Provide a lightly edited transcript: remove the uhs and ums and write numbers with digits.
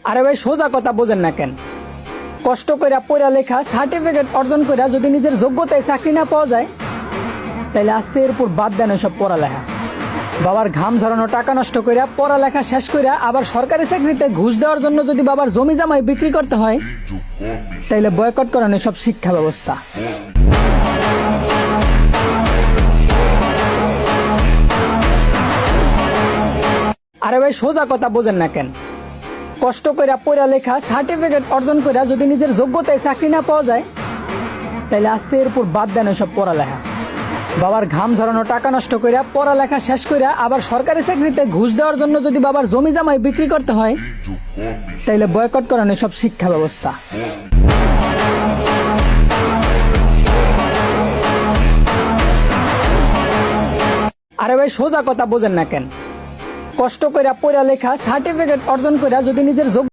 আরে ভাই সোজা কথা বোঝেন না কেন? কষ্ট কইরা পড়ালেখা সার্টিফিকেট অর্জন কইরা যদি নিজের যোগ্যতায় চাকরি না পাওয়া যায়, তাহলে আস্তে এর উপর বাদ দেন সব পড়ালেখা। বাবার ঘাম ঝরানো টাকা নষ্ট কইরা পড়ালেখা শেষ কইরা আবার সরকারি চাকরিতে ঘুষ দেওয়ার জন্য যদি বাবার জমি জামাই বিক্রি করতে হয়, তাইলে বয়কট করেন সব শিক্ষা ব্যবস্থা। আরে ভাই সোজা কথা বোঝেন না কেন? কষ্ট কইরা পড়ালেখা সার্টিফিকেট অর্জন কইরা যদি নিজের যোগ্যতায় চাকরি না পাওয়া যায়, তাইলে আস্তে এর উপর বাদ দেন সব পড়ালেখা। বাবার ঘাম ঝরানো টাকা নষ্ট কইরা পড়ালেখা শেষ কইরা আবার সরকারি চাকরিতে ঘুষ দেওয়ার জন্য যদি বাবার জমি জামাই বিক্রি করতে হয়, তাইলে বয়কট করেন সব শিক্ষা ব্যবস্থা। আরে ভাই সোজা কথা বোঝেন না কেন? কষ্ট কইরা পড়ালেখা সার্টিফিকেট অর্জন কইরা যদি নিজের যোগ্য